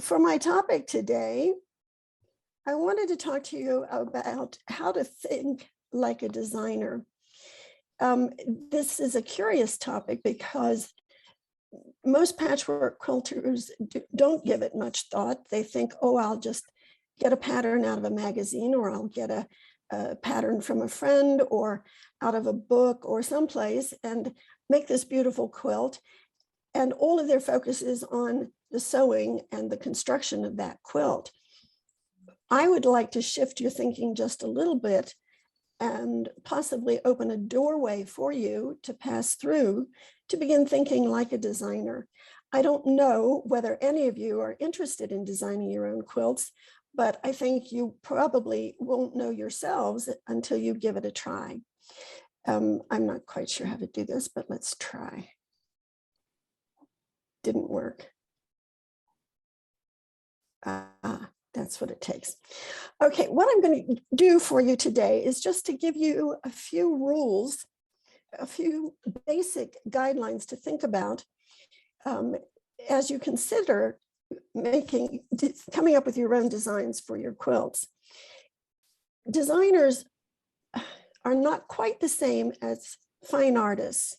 For my topic today, I wanted to talk to you about how to think like a designer. This is a curious topic because most patchwork quilters don't give it much thought. They think, oh, I'll just get a pattern out of a magazine, or I'll get a pattern from a friend or out of a book or someplace and make this beautiful quilt. And all of their focus is on the sewing and the construction of that quilt. I would like to shift your thinking just a little bit and possibly open a doorway for you to pass through to begin thinking like a designer. I don't know whether any of you are interested in designing your own quilts, but I think you probably won't know yourselves until you give it a try. I'm not quite sure how to do this, but let's try. Didn't work. That's what it takes. Okay, what I'm going to do for you today is just to give you a few rules, a few basic guidelines to think about as you consider coming up with your own designs for your quilts. Designers are not quite the same as fine artists.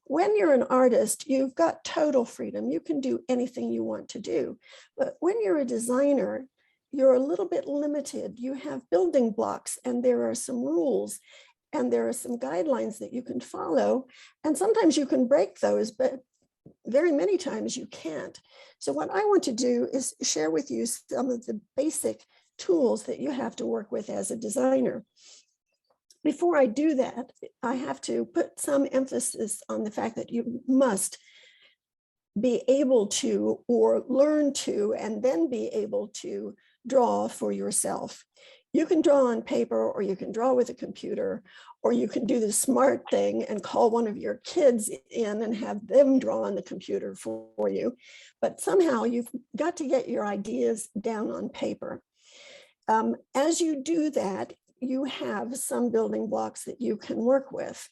When you're an artist, you've got total freedom. You can do anything you want to do. But when you're a designer, you're a little bit limited. You have building blocks, and there are some rules, and there are some guidelines that you can follow. And sometimes you can break those, but very many times you can't. So what I want to do is share with you some of the basic tools that you have to work with as a designer. Before I do that, I have to put some emphasis on the fact that you must be able to, or learn to, and then be able to draw for yourself. You can draw on paper, or you can draw with a computer, or you can do the smart thing and call one of your kids in and have them draw on the computer for you. But somehow you've got to get your ideas down on paper. As you do that, you have some building blocks that you can work with.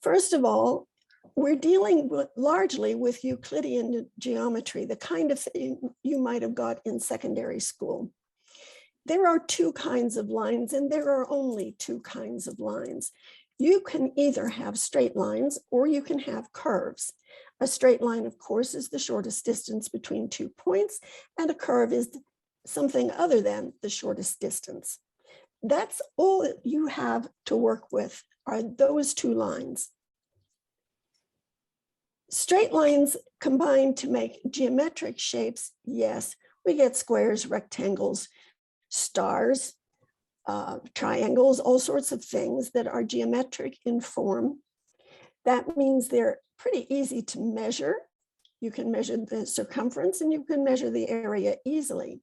First of all, we're dealing largely with Euclidean geometry, the kind of thing you might have got in secondary school. There are two kinds of lines, and there are only two kinds of lines. You can either have straight lines or you can have curves. A straight line, of course, is the shortest distance between 2 points, and a curve is something other than the shortest distance. That's all you have to work with, are those two lines. Straight lines combine to make geometric shapes. Yes, we get squares, rectangles, stars, triangles, all sorts of things that are geometric in form. That means they're pretty easy to measure. You can measure the circumference and you can measure the area easily.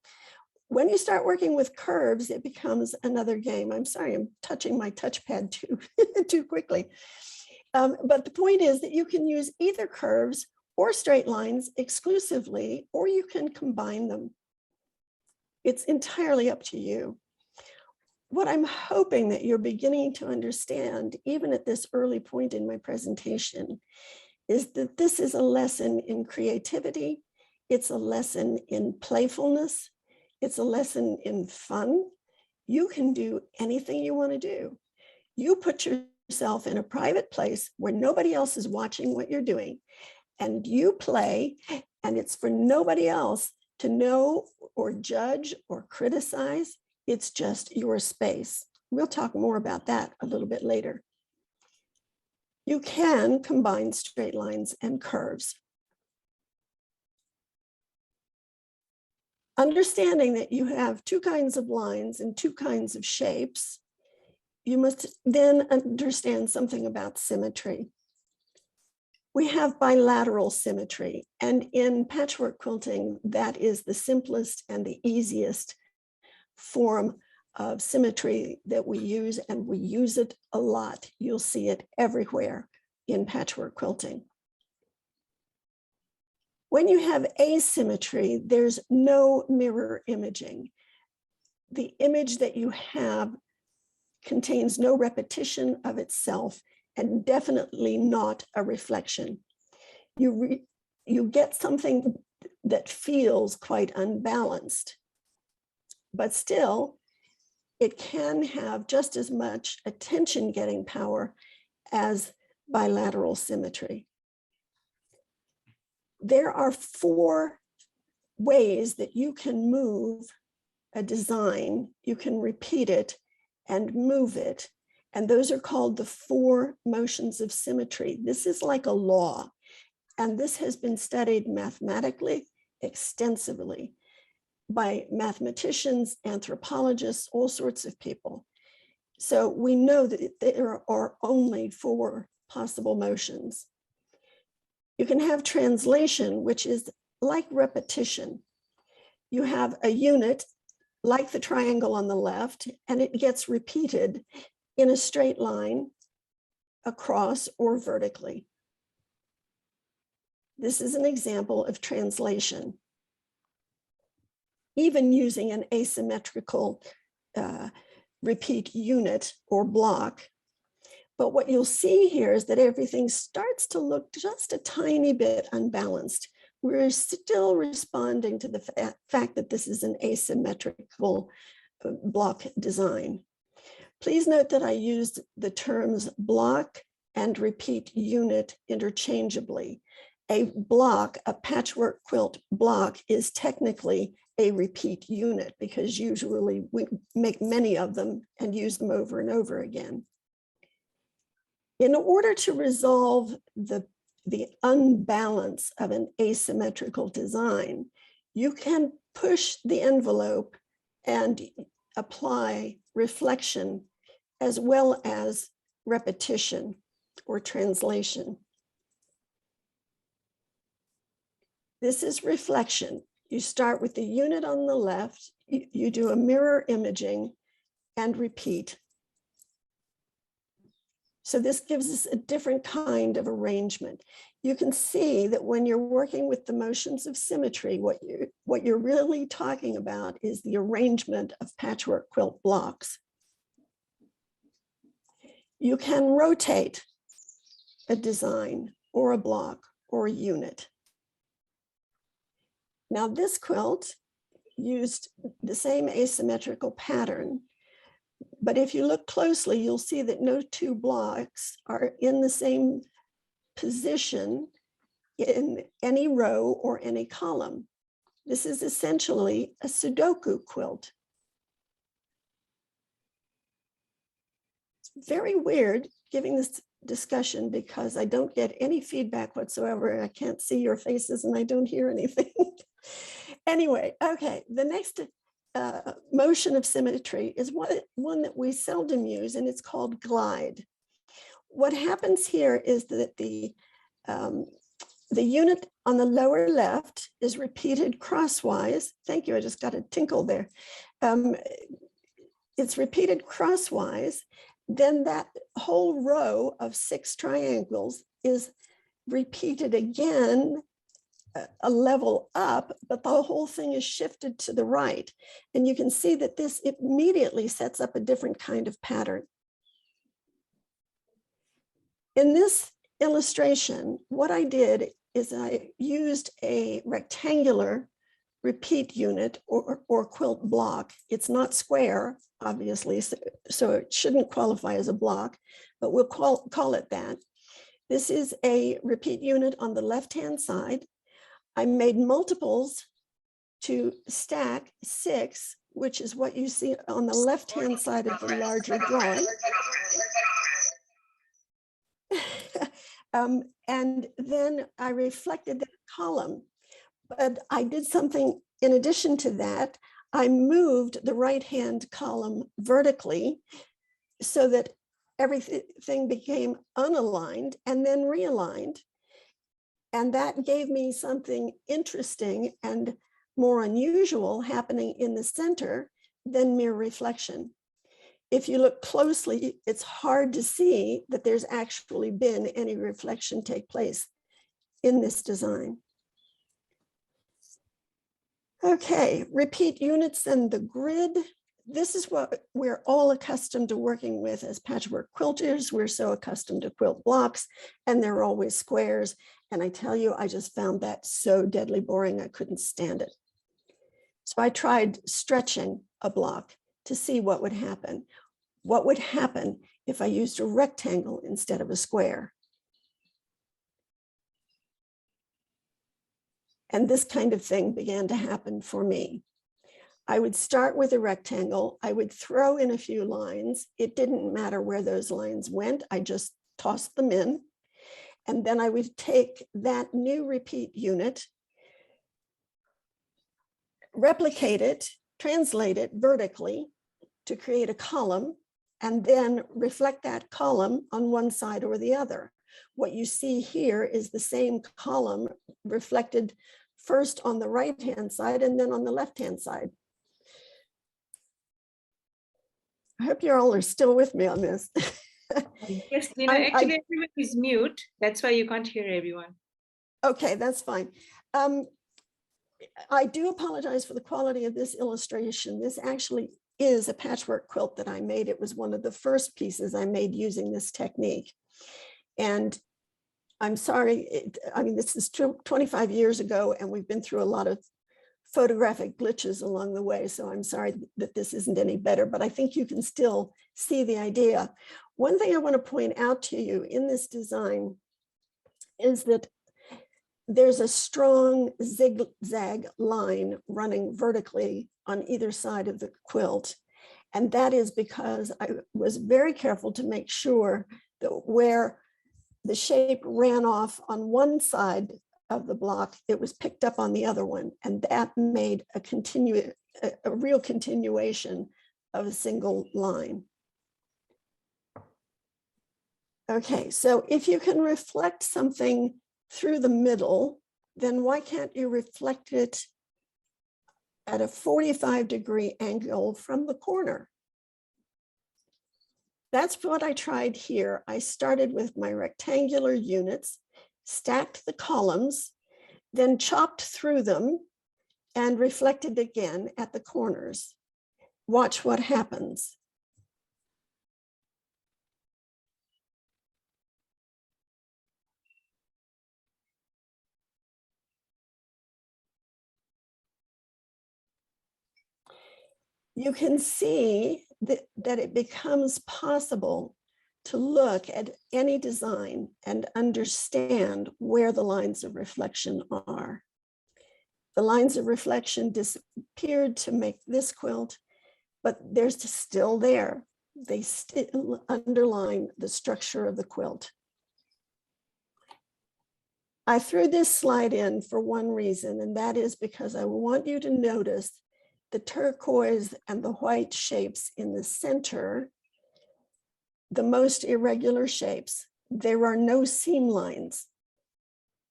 When you start working with curves, it becomes another game. I'm sorry, I'm touching my touchpad too quickly. But the point is that you can use either curves or straight lines exclusively, or you can combine them. It's entirely up to you. What I'm hoping that you're beginning to understand, even at this early point in my presentation, is that this is a lesson in creativity. It's a lesson in playfulness. It's a lesson in fun. You can do anything you want to do. You put yourself in a private place where nobody else is watching what you're doing, and you play, and it's for nobody else to know or judge or criticize. It's just your space. We'll talk more about that a little bit later. You can combine straight lines and curves. Understanding that you have two kinds of lines and two kinds of shapes, you must then understand something about symmetry. We have bilateral symmetry, and in patchwork quilting, that is the simplest and the easiest form of symmetry that we use, and we use it a lot. You'll see it everywhere in patchwork quilting. When you have asymmetry, there's no mirror imaging. The image that you have contains no repetition of itself, and definitely not a reflection. You get something that feels quite unbalanced. But still, it can have just as much attention-getting power as bilateral symmetry. There are 4 ways that you can move a design. You can repeat it and move it. And those are called the 4 motions of symmetry. This is like a law. And this has been studied mathematically extensively by mathematicians, anthropologists, all sorts of people. So we know that there are only 4 possible motions. You can have translation, which is like repetition. You have a unit like the triangle on the left, and it gets repeated in a straight line across or vertically. This is an example of translation. Even using an asymmetrical repeat unit or block. But what you'll see here is that everything starts to look just a tiny bit unbalanced. We're still responding to the fact that this is an asymmetrical block design. Please note that I used the terms block and repeat unit interchangeably. A block, a patchwork quilt block, is technically a repeat unit because usually we make many of them and use them over and over again. In order to resolve the unbalance of an asymmetrical design, you can push the envelope and apply reflection as well as repetition or translation. This is reflection. You start with the unit on the left, you do a mirror imaging and repeat. So this gives us a different kind of arrangement. You can see that when you're working with the motions of symmetry, what you're really talking about is the arrangement of patchwork quilt blocks. You can rotate a design or a block or a unit. Now this quilt used the same asymmetrical pattern, but if you look closely, you'll see that no 2 blocks are in the same position in any row or any column. This is essentially a Sudoku quilt. It's very weird giving this discussion because I don't get any feedback whatsoever. I can't see your faces and I don't hear anything. Anyway, okay, the next motion of symmetry is one that we seldom use, and it's called glide. What happens here is that the unit on the lower left is repeated crosswise. Thank you, I just got a tinkle there. It's repeated crosswise. Then that whole row of 6 triangles is repeated again a level up, but the whole thing is shifted to the right. And you can see that this immediately sets up a different kind of pattern. In this illustration, what I did is I used a rectangular repeat unit or quilt block. It's not square, obviously, so it shouldn't qualify as a block, but we'll call it that. This is a repeat unit on the left-hand side. I made multiples to stack 6, which is what you see on the left-hand side of the larger drawing. And then I reflected that column. But I did something in addition to that. I moved the right-hand column vertically so that everything became unaligned and then realigned. And that gave me something interesting and more unusual happening in the center than mere reflection. If you look closely, it's hard to see that there's actually been any reflection take place in this design. Okay, repeat units and the grid. This is what we're all accustomed to working with as patchwork quilters. We're so accustomed to quilt blocks, and they're always squares. And I tell you, I just found that so deadly boring, I couldn't stand it. So I tried stretching a block to see what would happen. What would happen if I used a rectangle instead of a square? And this kind of thing began to happen for me. I would start with a rectangle. I would throw in a few lines. It didn't matter where those lines went. I just tossed them in. And then I would take that new repeat unit, replicate it, translate it vertically to create a column, and then reflect that column on one side or the other. What you see here is the same column reflected first on the right-hand side and then on the left-hand side. I hope you all are still with me on this. Yes, Dena, actually everyone is mute. That's why you can't hear everyone. Okay, that's fine. I do apologize for the quality of this illustration. This actually is a patchwork quilt that I made. It was one of the first pieces I made using this technique. And I'm sorry, I mean, this is 25 years ago, and we've been through a lot of photographic glitches along the way. So I'm sorry that this isn't any better, but I think you can still see the idea. One thing I want to point out to you in this design is that there's a strong zigzag line running vertically on either side of the quilt. And that is because I was very careful to make sure that where the shape ran off on one side of the block, it was picked up on the other one. And that made a real continuation of a single line. Okay, so if you can reflect something through the middle, then why can't you reflect it at a 45-degree angle from the corner? That's what I tried here. I started with my rectangular units, stacked the columns, then chopped through them and reflected again at the corners. Watch what happens. You can see that it becomes possible to look at any design and understand where the lines of reflection are. The lines of reflection disappeared to make this quilt, but they're still there. They still underline the structure of the quilt. I threw this slide in for one reason, and that is because I want you to notice the turquoise and the white shapes in the center, the most irregular shapes. There are no seam lines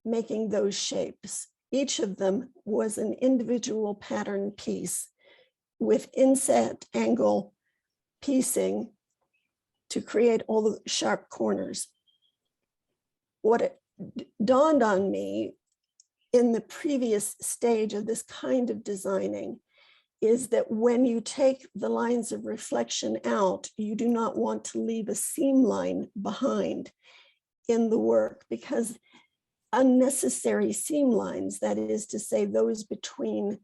making those shapes. Each of them was an individual pattern piece with inset angle piecing to create all the sharp corners. What it dawned on me in the previous stage of this kind of designing is that when you take the lines of reflection out, you do not want to leave a seam line behind in the work, because unnecessary seam lines, that is to say those between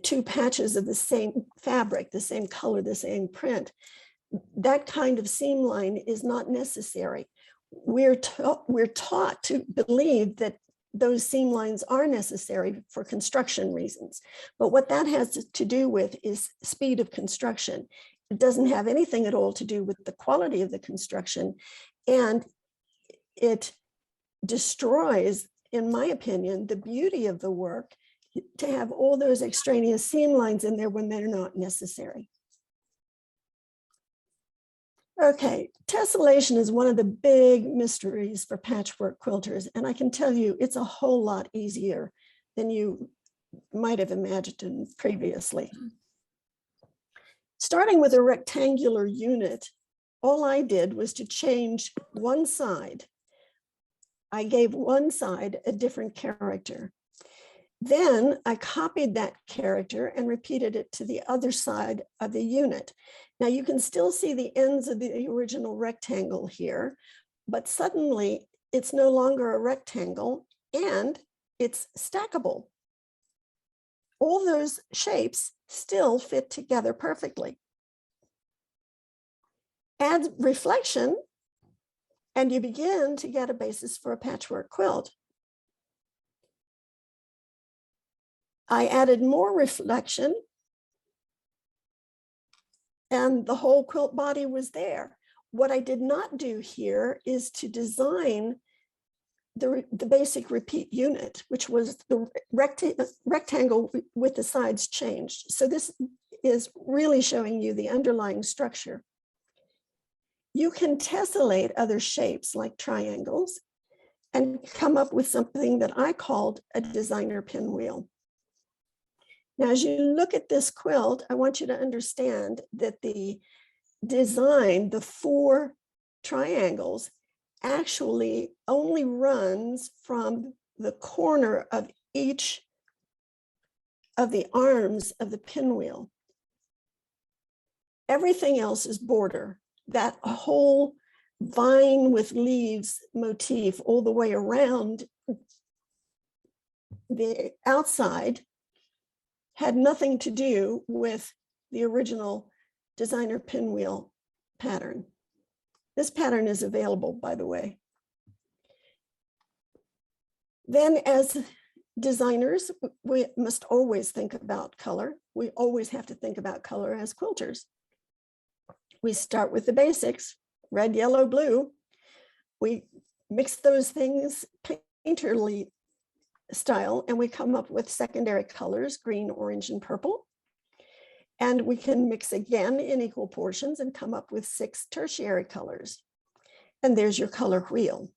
two patches of the same fabric, the same color, the same print, that kind of seam line is not necessary. We're taught to believe that those seam lines are necessary for construction reasons. But what that has to do with is speed of construction. It doesn't have anything at all to do with the quality of the construction. And it destroys, in my opinion, the beauty of the work to have all those extraneous seam lines in there when they're not necessary. Okay, tessellation is one of the big mysteries for patchwork quilters, and I can tell you it's a whole lot easier than you might have imagined previously. Starting with a rectangular unit, all I did was to change one side. I gave one side a different character. Then I copied that character and repeated it to the other side of the unit. Now you can still see the ends of the original rectangle here, but suddenly it's no longer a rectangle, and it's stackable. All those shapes still fit together perfectly. Add reflection, and you begin to get a basis for a patchwork quilt. I added more reflection, and the whole quilt body was there. What I did not do here is to design the basic repeat unit, which was the rectangle with the sides changed. So this is really showing you the underlying structure. You can tessellate other shapes like triangles and come up with something that I called a designer pinwheel. Now, as you look at this quilt, I want you to understand that the design, the 4 triangles, actually only runs from the corner of each of the arms of the pinwheel. Everything else is border. That whole vine with leaves motif all the way around the outside had nothing to do with the original designer pinwheel pattern. This pattern is available, by the way. Then as designers, we must always think about color. We always have to think about color as quilters. We start with the basics, red, yellow, blue. We mix those things painterly style, and we come up with secondary colors, green, orange, and purple. And we can mix again in equal portions and come up with 6 tertiary colors. And there's your color wheel.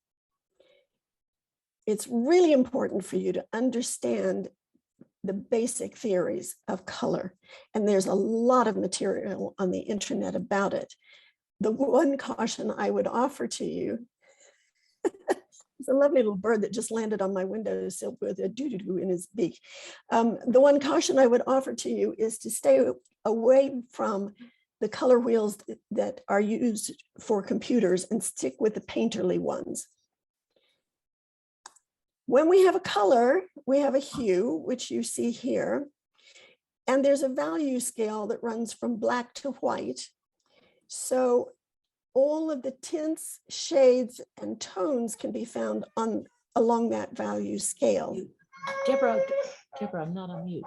It's really important for you to understand the basic theories of color. And there's a lot of material on the internet about it. The one caution I would offer to you, it's a lovely little bird that just landed on my windowsill with a doo-doo-doo in his beak. The one caution I would offer to you is to stay away from the color wheels that are used for computers and stick with the painterly ones. When we have a color, we have a hue, which you see here, and there's a value scale that runs from black to white. So all of the tints, shades, and tones can be found along that value scale. Deborah, I'm not on mute.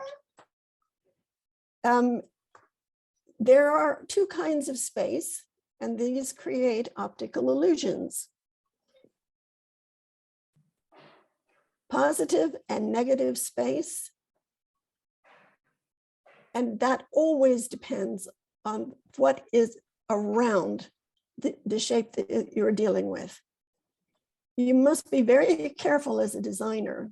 There are 2 kinds of space, and these create optical illusions. Positive and negative space. And that always depends on what is around the shape that you're dealing with. You must be very careful as a designer,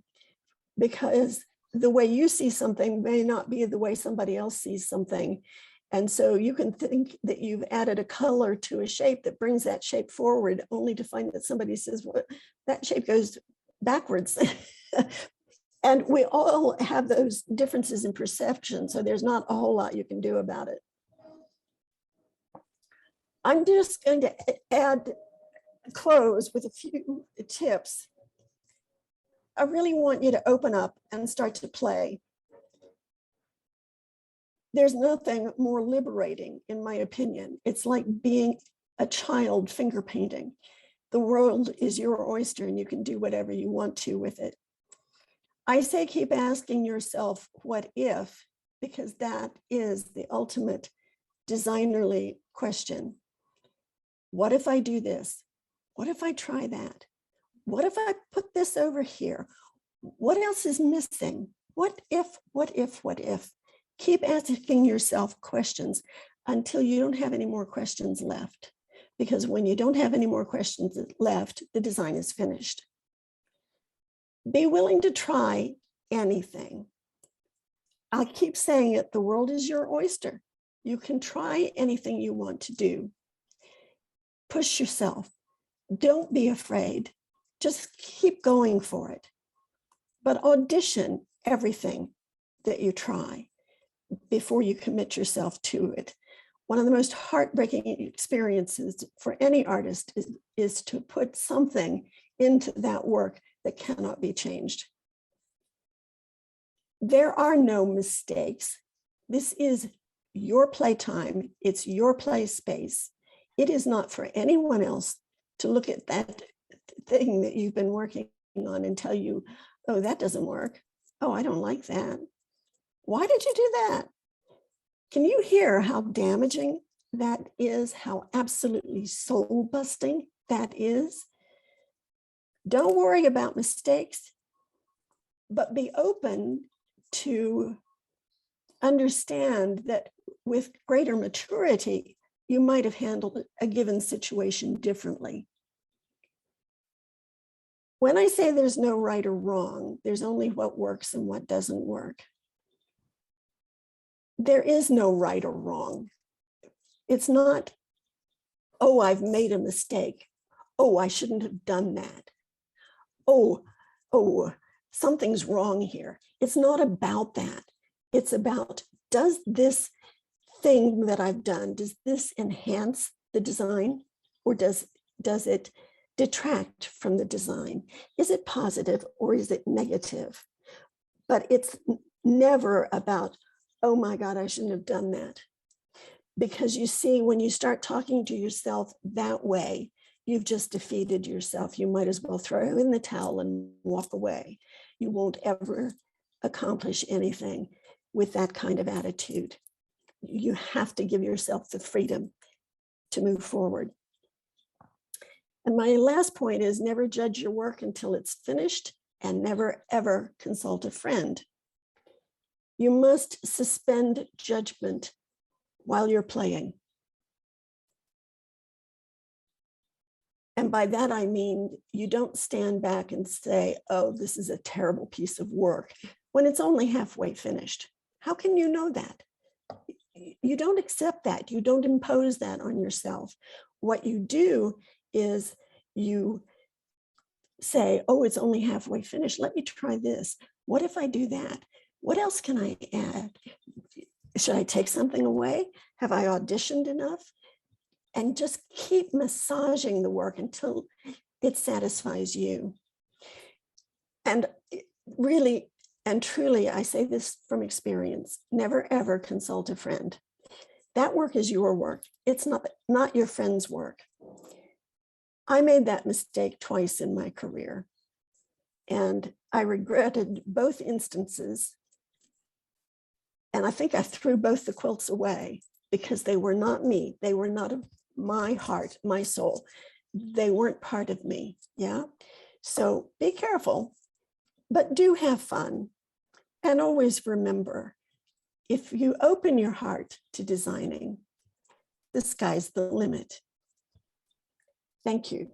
because the way you see something may not be the way somebody else sees something. And so you can think that you've added a color to a shape that brings that shape forward, only to find that somebody says, well, that shape goes backwards. And we all have those differences in perception, so there's not a whole lot you can do about it. I'm just going to close with a few tips. I really want you to open up and start to play. There's nothing more liberating, in my opinion. It's like being a child finger painting. The world is your oyster and you can do whatever you want to with it. I say keep asking yourself, what if? Because that is the ultimate designerly question. What if I do this? What if I try that? What if I put this over here? What else is missing? What if, what if, what if? Keep asking yourself questions until you don't have any more questions left. Because when you don't have any more questions left, the design is finished. Be willing to try anything. I'll keep saying it, the world is your oyster. You can try anything you want to do. Push yourself. Don't be afraid. Just keep going for it. But audition everything that you try before you commit yourself to it. One of the most heartbreaking experiences for any artist is to put something into that work that cannot be changed. There are no mistakes. This is your playtime. It's your play space. It is not for anyone else to look at that thing that you've been working on and tell you, oh, that doesn't work. Oh, I don't like that. Why did you do that? Can you hear how damaging that is? How absolutely soul busting that is? Don't worry about mistakes, but be open to understand that with greater maturity, you might have handled a given situation differently. When I say there's no right or wrong, there's only what works and what doesn't work. There is no right or wrong. It's not, oh, I've made a mistake. Oh, I shouldn't have done that. Oh, something's wrong here. It's not about that. It's about, does this thing that I've done, does this enhance the design, or does it detract from the design? Is it positive or is it negative? But it's never about, oh my God, I shouldn't have done that. Because you see, when you start talking to yourself that way, you've just defeated yourself. You might as well throw in the towel and walk away. You won't ever accomplish anything with that kind of attitude. You have to give yourself the freedom to move forward. And my last point is, never judge your work until it's finished, and never ever consult a friend. You must suspend judgment while you're playing. And by that, I mean, you don't stand back and say, oh, this is a terrible piece of work, when it's only halfway finished. How can you know that? You don't accept that. You don't impose that on yourself. What you do is you say, oh, it's only halfway finished. Let me try this. What if I do that? What else can I add? Should I take something away? Have I auditioned enough? And just keep massaging the work until it satisfies you. And really and truly, I say this from experience, never ever consult a friend. That work is your work. It's not your friend's work. I made that mistake twice in my career, and I regretted both instances. And I think I threw both the quilts away because they were not me. They were not of my heart, my soul. They weren't part of me. Yeah. So be careful, but do have fun. And always remember, if you open your heart to designing, the sky's the limit. Thank you.